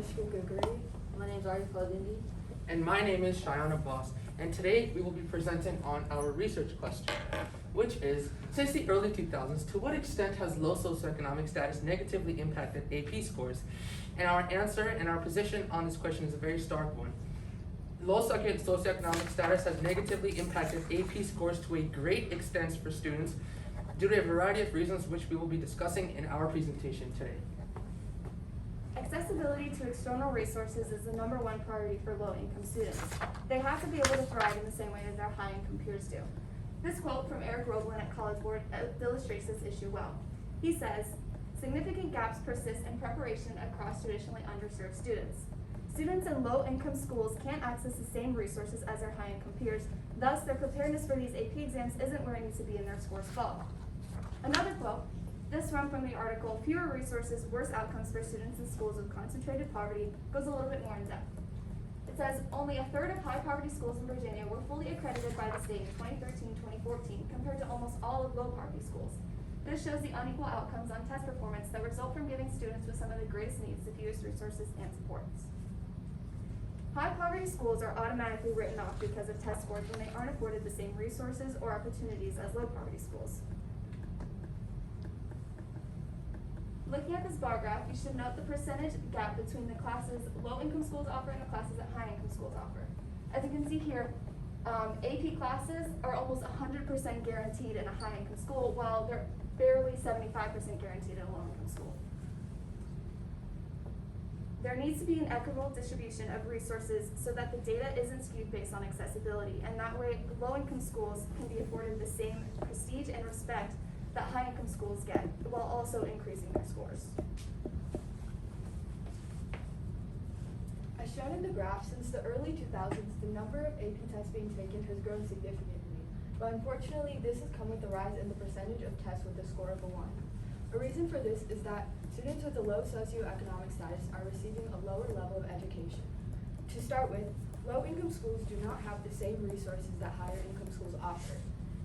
Mishka Gaguri. My name is Arif Halindi. And my name is Shayana Boss, and today we will be presenting on our research question, which is, since the early 2000s, to what extent has low socioeconomic status negatively impacted AP scores? And our answer and our position on this question is a very stark one. Low socioeconomic status has negatively impacted AP scores to a great extent for students due to a variety of reasons which we will be discussing in our presentation today. Accessibility to external resources is the #1 priority for low-income students. They have to be able to thrive in the same way that their high-income peers do. This quote from Eric Roblin at College Board illustrates this issue well. He says, "Significant gaps persist in preparation across traditionally underserved students. Students in low-income schools can't access the same resources as their high-income peers, thus their preparedness for these AP exams isn't where it needs to be and their scores fall." Another quote, this one from the article, "Fewer resources, worse outcomes for students in schools with concentrated poverty," goes a little bit more in depth. It says, only a third of high poverty schools in Virginia were fully accredited by the state in 2013-2014 compared to almost all of low poverty schools. This shows the unequal outcomes on test performance that result from giving students with some of the greatest needs the fewest resources and supports. High poverty schools are automatically written off because of test scores when they aren't afforded the same resources or opportunities as low poverty schools. Looking at this bar graph, you should note the percentage gap between the classes low-income schools offer and the classes that high-income schools offer. As you can see here, AP classes are almost 100% guaranteed in a high-income school, while they're barely 75% guaranteed in a low-income school. There needs to be an equitable distribution of resources so that the data isn't skewed based on accessibility, and that way low-income schools can be afforded the same prestige and respect that high-income schools get, while also increasing their scores. As shown in the graph, since the early 2000s, the number of AP tests being taken has grown significantly, but unfortunately this has come with a rise in the percentage of tests with a score of a 1. A reason for this is that students with a low socioeconomic status are receiving a lower level of education. To start with, low-income schools do not have the same resources that higher-income schools offer.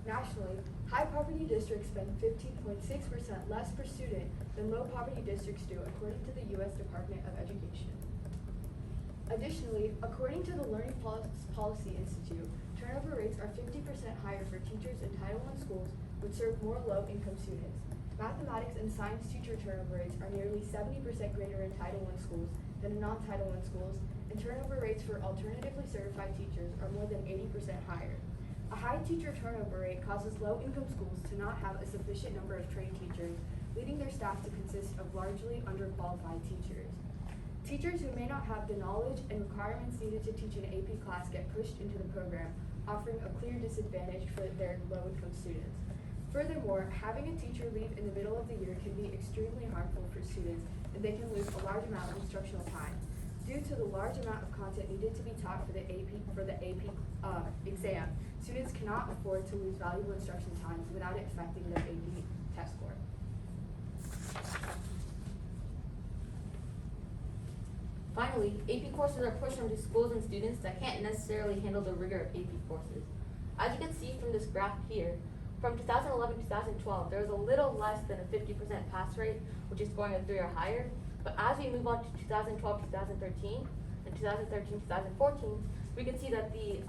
Nationally, high-poverty districts spend 15.6% less per student than low-poverty districts do, according to the U.S. Department of Education. Additionally, according to the Learning Policy Institute, turnover rates are 50% higher for teachers in Title I schools, which serve more low-income students. Mathematics and science teacher turnover rates are nearly 70% greater in Title I schools than in non-Title I schools, and turnover rates for alternatively certified teachers are more than 80% higher. A high teacher turnover rate causes low-income schools to not have a sufficient number of trained teachers, leading their staff to consist of largely underqualified teachers. Teachers who may not have the knowledge and requirements needed to teach an AP class get pushed into the program, offering a clear disadvantage for their low-income students. Furthermore, having a teacher leave in the middle of the year can be extremely harmful for students, and they can lose a large amount of instructional time. Due to the large amount of content needed to be taught for the AP exam, students cannot afford to lose valuable instruction time without it affecting their AP test score. Finally, AP courses are pushed onto schools and students that can't necessarily handle the rigor of AP courses. As you can see from this graph here, from 2011 to 2012, there was a little less than a 50% pass rate, which is scoring a 3 or higher. But as we move on to 2012-2013 and 2013-2014, we can see that the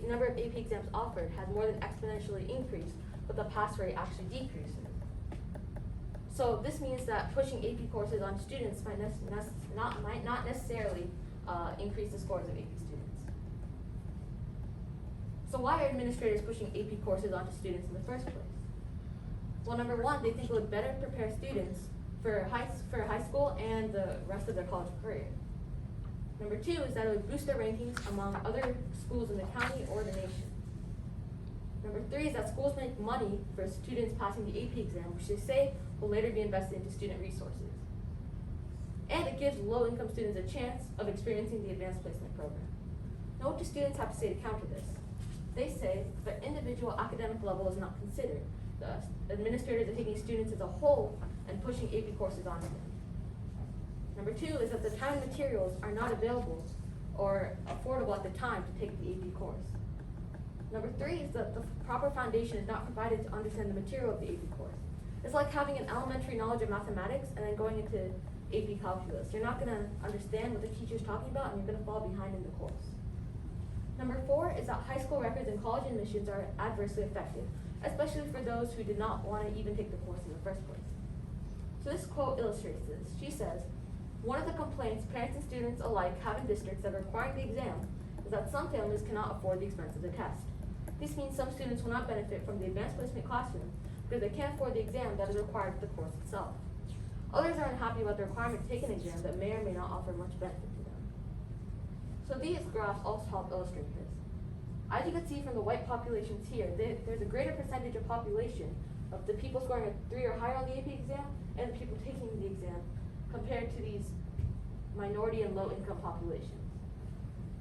number of AP exams offered has more than exponentially increased, but the pass rate actually decreased. So this means that pushing AP courses on students might not necessarily increase the scores of AP students. So why are administrators pushing AP courses onto students in the first place? Well, number one, they think it would better prepare students for high school and the rest of their college career. Number two is that it would boost their rankings among other schools in the county or the nation. Number three is that schools make money for students passing the AP exam, which they say will later be invested into student resources. And it gives low-income students a chance of experiencing the advanced placement program. Now, what do students have to say to counter this? They say that individual academic level is not considered. The administrators are taking students as a whole and pushing AP courses onto them. Number two is that the time and materials are not available or affordable at the time to take the AP course. Number three is that the proper foundation is not provided to understand the material of the AP course. It's like having an elementary knowledge of mathematics and then going into AP Calculus. You're not gonna understand what the teacher's talking about, and you're gonna fall behind in the course. Number 4 is that high school records and college admissions are adversely affected, especially for those who did not want to even take the course in the first place. So this quote illustrates this. She says, "One of the complaints parents and students alike have in districts that are requiring the exam is that some families cannot afford the expense of the test. This means some students will not benefit from the advanced placement classroom because they can't afford the exam that is required for the course itself. Others are unhappy about the requirement to take an exam that may or may not offer much benefit to them." So these graphs also help illustrate this. As you can see from the white populations here, there's a greater percentage of population of the people scoring a 3 or higher on the AP exam and the people taking the exam compared to these minority and low-income populations.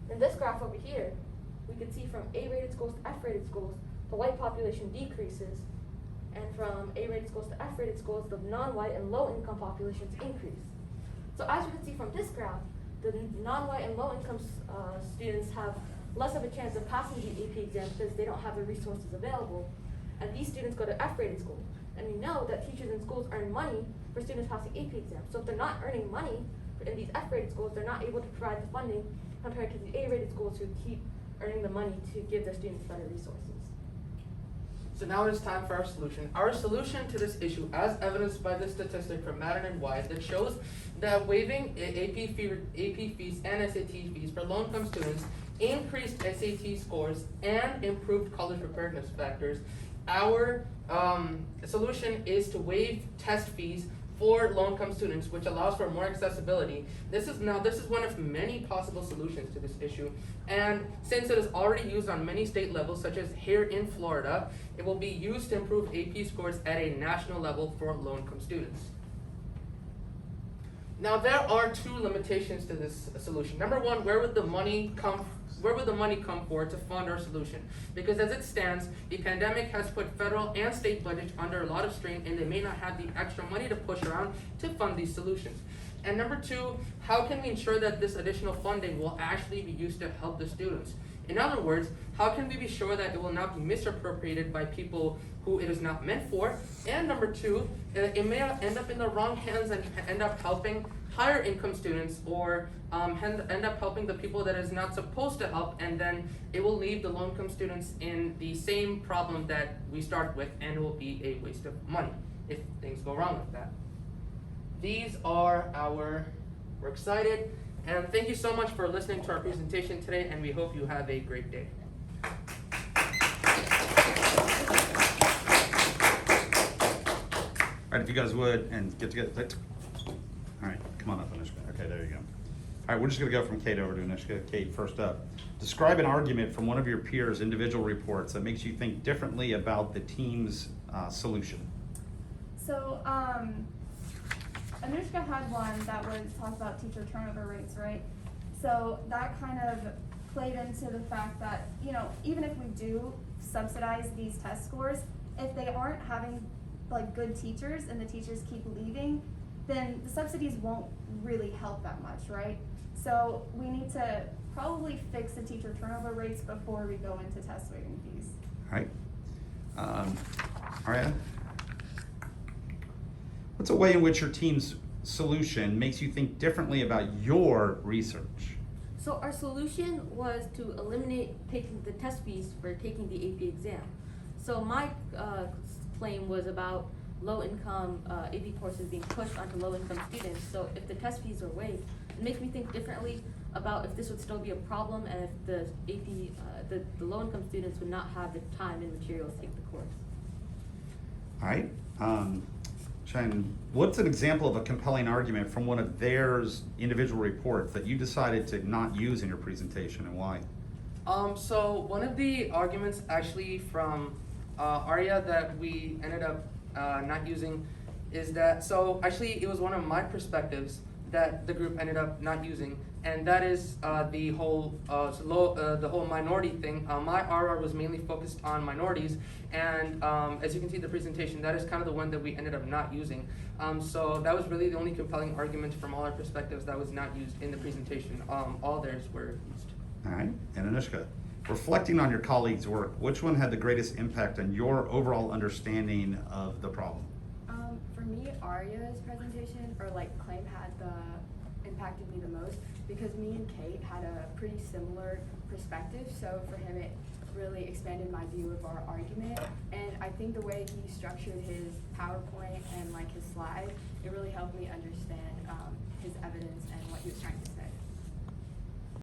In this graph over here, we can see from A-rated schools to F-rated schools, the white population decreases, and from A-rated schools to F-rated schools, the non-white and low-income populations increase. So as you can see from this graph, the non-white and low-income students have less of a chance of passing the AP exam because they don't have the resources available, and these students go to F-rated schools. And we know that teachers in schools earn money for students passing AP exams. So if they're not earning money in these F-rated schools, they're not able to provide the funding compared to the A-rated schools who keep earning the money to give their students better resources. So now it is time for our solution. Our solution to this issue, as evidenced by the statistic from Madden and Wise, that shows that waiving AP fees and SAT fees for low-income students increased SAT scores and improved college preparedness factors. Our solution is to waive test fees for low-income students, which allows for more accessibility. This is one of many possible solutions to this issue, and since it is already used on many state levels, such as here in Florida, it will be used to improve AP scores at a national level for low-income students. Now there are 2 limitations to this solution. Number 1, where would the money come for to fund our solution? Because as it stands, the pandemic has put federal and state budgets under a lot of strain, and they may not have the extra money to push around to fund these solutions. And number 2, how can we ensure that this additional funding will actually be used to help the students? In other words, how can we be sure that it will not be misappropriated by people who it is not meant for? And number 2, it may end up in the wrong hands and end up helping higher income students, or end up helping the people that is not supposed to help, and then it will leave the low income students in the same problem that we start with, and it will be a waste of money if things go wrong with that. We're excited, and thank you so much for listening to our presentation today, and we hope you have a great day. All right, if you guys would, and get together. All right, come on up, Anushka. Okay, there you go. All right, we're just gonna go from Kate over to Anushka. Kate, first up. Describe an argument from one of your peers' individual reports that makes you think differently about the team's solution. So, Anushka had one that was talked about teacher turnover rates, right? So that kind of played into the fact that, you know, even if we do subsidize these test scores, if they aren't having like good teachers and the teachers keep leaving, then the subsidies won't really help that much, right? So we need to probably fix the teacher turnover rates before we go into test waiving fees. All right. Aria, what's a way in which your team's solution makes you think differently about your research? So our solution was to eliminate taking the test fees for taking the AP exam. So my claim was about low-income AP courses being pushed onto low-income students. So if the test fees are waived, it makes me think differently about if this would still be a problem, and if the AP, the low-income students would not have the time and materials to take the course. All right. Cheyenne, what's an example of a compelling argument from one of theirs individual reports that you decided to not use in your presentation, and why? So one of the arguments actually from Aria that we ended up not using is that, so actually it was one of my perspectives that the group ended up not using, and that is the whole minority thing. My RR was mainly focused on minorities, and as you can see in the presentation, that is kind of the one that we ended up not using. So that was really the only compelling argument from all our perspectives that was not used in the presentation. All theirs were used. All right, and Anushka, reflecting on your colleagues' work, which one had the greatest impact on your overall understanding of the problem? For me, Arya's presentation or like claim had impacted me the most because me and Kate had a pretty similar perspective. So for him, it really expanded my view of our argument. And I think the way he structured his PowerPoint and like his slides, it really helped me understand his evidence and what he was trying to say.